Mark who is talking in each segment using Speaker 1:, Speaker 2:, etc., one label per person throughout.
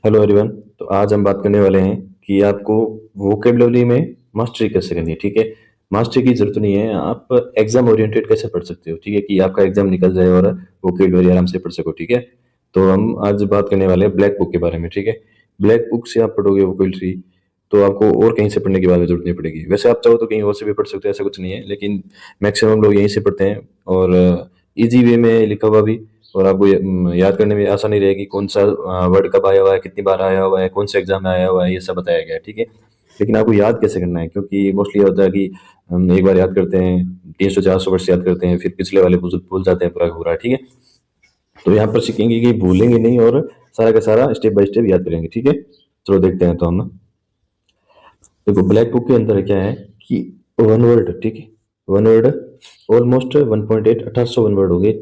Speaker 1: Hello everyone. तो आज हम बात करने वाले हैं कि आपको वोकेबलरी में मास्टरी कैसे करनी है। ठीक है, मास्टरी की जरूरत नहीं है, आप एग्जाम ओरिएंटेड कैसे पढ़ सकते हो। ठीक है, कि आपका एग्जाम निकल जाए और वोकेबलरी आराम से पढ़ सको। ठीक है, तो हम आज बात करने वाले हैं ब्लैक बुक के बारे में। ठीक है, ब्लैक बुक से आप पढ़ोगे वोकेबलरी तो आपको और कहीं से पढ़ने की बाद जरूरत नहीं पड़ेगी। वैसे आप चाहो तो कहीं और से भी पढ़ सकते हो, ऐसा कुछ नहीं है, लेकिन मैक्सिमम लोग यहीं से पढ़ते हैं और इजी वे में लिखा हुआ भी, और आपको याद करने में आसानी रहेगी। कौन सा वर्ड कब आया हुआ है, कितनी बार आया हुआ है, कौन से एग्जाम में आया हुआ है, ये सब बताया गया है। ठीक है, लेकिन आपको याद कैसे करना है, क्योंकि मोस्टली होता है कि हम एक बार याद करते हैं, 300 400 वर्ष याद करते हैं, फिर पिछले वाले भूल भूल जाते हैं पूरा का पूरा। ठीक है, तो यहाँ पर सीखेंगे कि भूलेंगे नहीं और सारा का सारा स्टेप बाय स्टेप याद करेंगे। ठीक है, चलो देखते हैं। तो हम देखो, ब्लैक बुक के अंदर क्या है कि वन वर्ड, ठीक है, one word almost 1.8 1800 one word हो गए।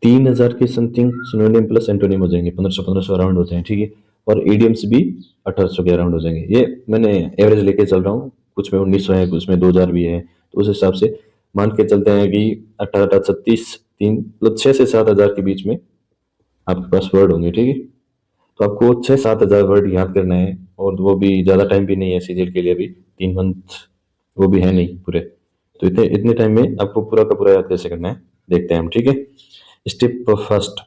Speaker 1: 3000 के समथिंग सिनोनिम प्लस एंटोनिम हो जाएंगे, 1500 अराउंड होते हैं। ठीक है, और ईडियम्स भी 1800 के अराउंड हो जाएंगे। ये मैंने एवरेज लेके चल रहा हूँ, कुछ में 1900 है, कुछ में 2000 भी है, तो उस हिसाब से मान के चलते हैं कि 18 18 36 तीन मतलब 6 से 7 हजार के बीच में आपके पास वर्ड होंगे। ठीक है, तो आपको 6 7 हजार वर्ड याद करना है, और वो भी ज़्यादा टाइम भी नहीं है सीरियल के लिए, अभी 3 मंथ वो भी है नहीं पूरे। तो इतने इतने टाइम में आपको पूरा का पूरा याद कैसे करना है, देखते हैं हम। ठीक है, स्टेप फर्स्ट,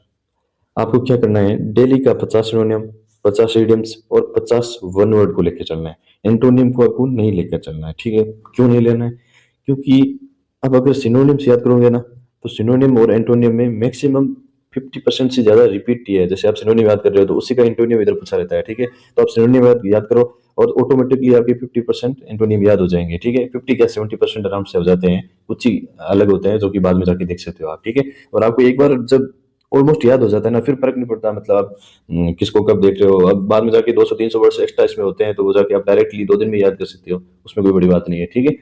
Speaker 1: आपको क्या करना है, डेली का 50 सिनोनिम, 50 इडियम्स और 50 वन वर्ड को लेकर चलना है। एंटोनिम को आपको नहीं लेकर चलना है। ठीक है, क्यों नहीं लेना है, क्योंकि अब अगर सिनोनिम्स याद करोगे ना, तो सिनोनिम और एंटोनिम में मैक्सिमम 50% से ज्यादा रिपीट ही है। जैसे आप सिनोनिम याद कर रहे हो तो उसी का एंटोनिम इधर पूछा रहता है। ठीक है, तो आप सिनोनिम याद करो और ऑटोमेटिकली आपके 50% एंटोनिम याद हो जाएंगे। ठीक है, 50 क्या 70% आराम से हो जाते हैं। कुछ ही अलग होते हैं जो कि बाद में जाके देख सकते हो आप। ठीक है, और आपको एक बार जब ऑलमोस्ट याद हो जाता है ना, फिर फर्क नहीं पड़ता, मतलब आप किसको कब देख रहे हो। अब बाद में जाके 200 300 वर्ड्स एक्स्ट्रा इसमें होते हैं, तो वो जाके आप डायरेक्टली 2 दिन में याद कर सकते हो, उसमें कोई बड़ी बात नहीं है। ठीक है,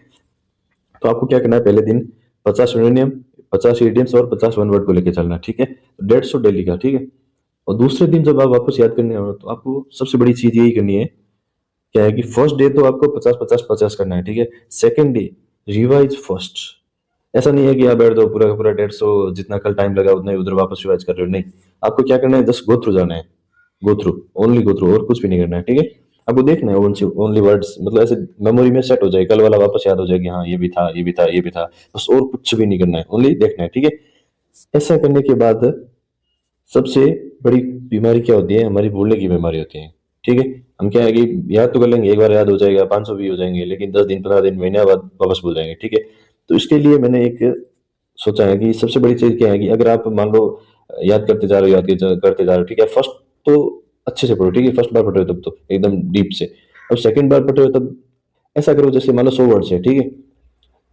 Speaker 1: तो आपको क्या करना है, पहले दिन 50 सिनोनियम, 50 इडियम्स और 50 वन वर्ड को लेकर चलना है। ठीक है, 150 डेली का। ठीक है, और दूसरे दिन जब आप वापस याद करने आओ तो आपको सबसे बड़ी चीज यही करनी है, क्या है कि फर्स्ट डे तो आपको 50 50 50 करना है। ठीक है, सेकंड डे रिवाइज फर्स्ट। ऐसा नहीं है कि आप बैठ दो पूरा का पूरा 150 जितना कल टाइम लगा उतना ही उधर वापस रिवाइज कर रहे हो, नहीं। आपको क्या करना है, जस्ट गो थ्रू जाना है, go through, only go through, और कुछ भी नहीं करना है। ठीक है, आपको देखना है ओनली वर्ड्स, मतलब ऐसे मेमोरी में सेट हो जाए, कल वाला वापस याद हो जाए कि हाँ ये भी था, ये भी था, ये भी था, बस और कुछ भी नहीं करना है, ओनली देखना है। ठीक है, ऐसा करने के बाद सबसे बड़ी बीमारी क्या होती है, हमारी भूलने की बीमारी होती है। ठीक है, हम क्या है कि याद तो कर लेंगे, एक बार याद हो जाएगा, 500 भी हो जाएंगे, लेकिन 10 दिन 15 दिन महीने बाद वापस भूल जाएंगे। ठीक है, तो इसके लिए मैंने एक सोचा है कि सबसे बड़ी चीज क्या है कि अगर आप मान लो याद करते जा रहे हो, करते जा रहे हो, ठीक है, फर्स्ट तो अच्छे से पढ़ो। ठीक है, फर्स्ट बार पढ़ रहे हो तब तो एकदम डीप से, अब सेकंड बार पढ़ रहे हो तब ऐसा करो जैसे मान लो 100 वर्ड्स है। ठीक है,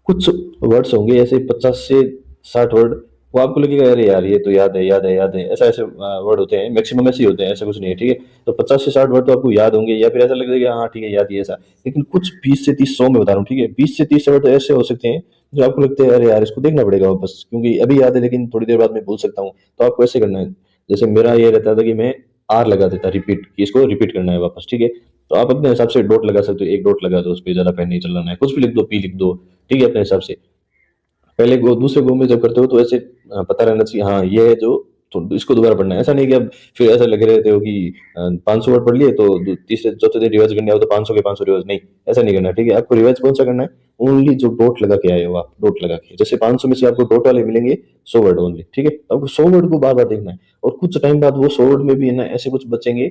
Speaker 1: कुछ वर्ड्स होंगे ऐसे 50 से 60 वर्ड, वो आपको लगेगा अरे यार ये तो याद है, याद है, याद है, ऐसा ऐसे वर्ड होते हैं, मैक्सिमम ऐसे ही होते हैं, ऐसा कुछ नहीं है। ठीक है, तो 50 से 60 वर्ड तो आपको याद होंगे, या फिर ऐसा लगेगा हाँ ठीक है याद ही ऐसा। लेकिन कुछ 20 से 30 100 में बता रहा हूँ, ठीक है, 20 से 30 वर्ड तो ऐसे हो सकते हैं जो आपको लगते हैं अरे यार इसको देखना पड़ेगा वापस, क्योंकि अभी याद है लेकिन थोड़ी देर बाद मैं भूल सकता हूँ। तो आपको ऐसे करना है, जैसे मेरा ये रहता था कि मैं आर लगा देता रिपीट, कि इसको रिपीट करना है वापस। ठीक है, तो आप अपने हिसाब से डॉट लगा सकते हो, एक डॉट लगा दो, उस पर ज्यादा पेन नहीं चलाना है, कुछ भी लिख दो, पी लिख दो। ठीक है, अपने हिसाब से। पहले गो दूसरे गो में जब करते हो तो ऐसे पता रहना चाहिए हाँ ये है जो, तो इसको दोबारा पढ़ना है। ऐसा नहीं कि अब फिर ऐसा लगे रहते हो कि 500 वर्ड पढ़ लिए तो तीसरे चौथे दिन रिवाइज करने आओ तो 500 के 500 रिवाइज, नहीं, ऐसा नहीं करना। ठीक है, आपको रिवाइज कौन सा करना है, ओनली जो डॉट लगा के आए हो आप, डॉट लगा के, जैसे 500 में से आपको डॉट वाले मिलेंगे 100 वर्ड ओनली। ठीक है, तो आपको 100 वर्ड को बार बार देखना है, और कुछ टाइम बाद वो 100 वर्ड में भी है ना ऐसे कुछ बचेंगे,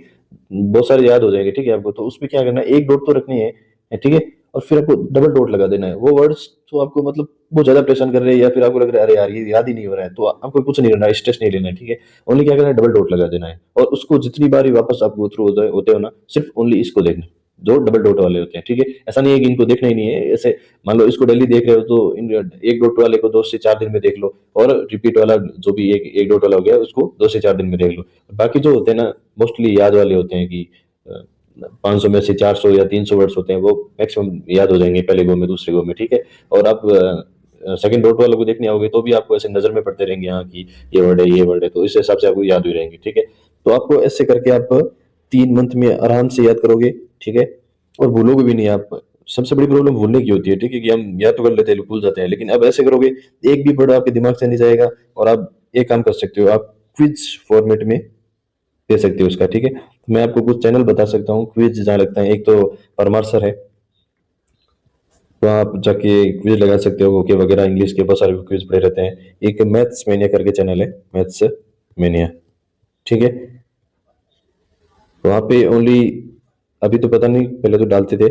Speaker 1: बहुत सारे याद हो जाएंगे। ठीक है, आपको तो उसमें क्या करना है, एक डॉट तो रखनी है। ठीक है, और फिर आपको डबल डॉट लगा देना है, वो वर्ड्स तो आपको मतलब वो ज्यादा परेशान कर रहे हैं, या फिर आपको लग रहा है अरे यार ये याद ही नहीं हो रहा है, तो आपको कुछ नहीं करना है, स्ट्रेस नहीं लेना है। ठीक है, ओनली क्या करना है, डबल डॉट लगा देना है, और उसको जितनी बार ही वापस आप गो थ्रू होते हो ना, सिर्फ ओनली इसको देखना है, जो डबल डॉट वाले होते हैं। ठीक है, ऐसा नहीं है कि इनको देखना ही नहीं है, ऐसे मान लो इसको डेली देख रहे हो तो इन एक डॉट वाले को 2 से 4 दिन में देख लो, और रिपीट वाला जो भी एक एक डॉट वाला हो गया उसको 2 से 4 दिन में देख लो। बाकी जो होते हैं ना मोस्टली याद वाले होते हैं कि 500 में से 400 या 300 वर्ड्स होते हैं, वो मैक्सिमम याद हो जाएंगे पहले गो में, दूसरे गो में। ठीक है, और आप सेकंड डॉट वालों को देखने आओगे तो भी आपको ऐसे नजर में पड़ते रहेंगे हाँ कि ये वर्ड है, ये वर्ड है, तो इस हिसाब से आपको याद भी रहेंगे। ठीक है, तो आपको ऐसे करके आप 3 मंथ में आराम से याद करोगे। ठीक है, और भूलोगे भी नहीं आप। सबसे बड़ी प्रॉब्लम भूलने की होती है। ठीक है, कि हम याद तो कर लेते हैं भूल जाते हैं, लेकिन अब ऐसे करोगे एक भी वर्ड आपके दिमाग से नहीं जाएगा। और आप एक काम कर सकते हो, आप क्विज फॉर्मेट में दे सकते हो उसका, ठीक है। तो मैं आपको कुछ चैनल बता सकता हूँ क्विज जहाँ लगता है। एक तो परमार सर है, तो आप जाके क्विज लगा सकते हो, ओके वगैरह, इंग्लिश के बहुत सारे क्विज पड़े रहते हैं। एक मैथ्स मेनिया करके चैनल है, मैथ्स मेनिया, ठीक है। वहाँ पे ओनली, अभी तो पता नहीं, पहले तो डालते थे,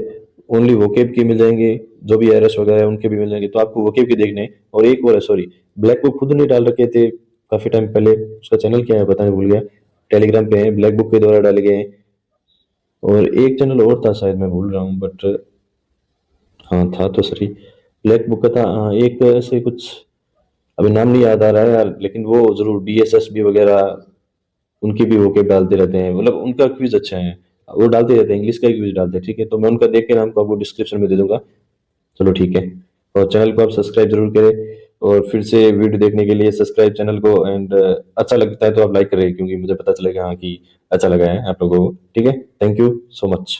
Speaker 1: ओनली वोकेब की मिल जाएंगे, जो भी एरएस वगैरह है उनके भी मिल जाएंगे। तो आपको वोकेब के देखने हैं। और एक और है, सॉरी, ब्लैक बुक खुद नहीं डाल रखे थे काफी टाइम पहले, उसका चैनल क्या है पता नहीं, भूल गया। टेलीग्राम पे है, ब्लैक बुक के द्वारा डाले गए हैं। और एक चैनल और था, शायद मैं भूल रहा हूँ, बट हाँ था तो सही, ब्लैक बुक का था, हाँ, एक ऐसे कुछ, अभी नाम नहीं याद आ रहा है यार, लेकिन वो जरूर बीएसएसबी वगैरह, उनकी भी वो डालते रहते हैं, मतलब उनका क्विज अच्छा है, वो डालते रहते हैं, इंग्लिश का क्विज डालते हैं, ठीक है। तो मैं उनका देख के नाम को आपको डिस्क्रिप्शन में दे दूंगा। चलो ठीक है। और चैनल को आप सब्सक्राइब जरूर करें, और फिर से वीडियो देखने के लिए सब्सक्राइब चैनल को, एंड अच्छा लगता है तो आप लाइक करें, क्योंकि मुझे पता चलेगा हाँ कि अच्छा लगा है आप लोगों को, ठीक है। Thank you so much.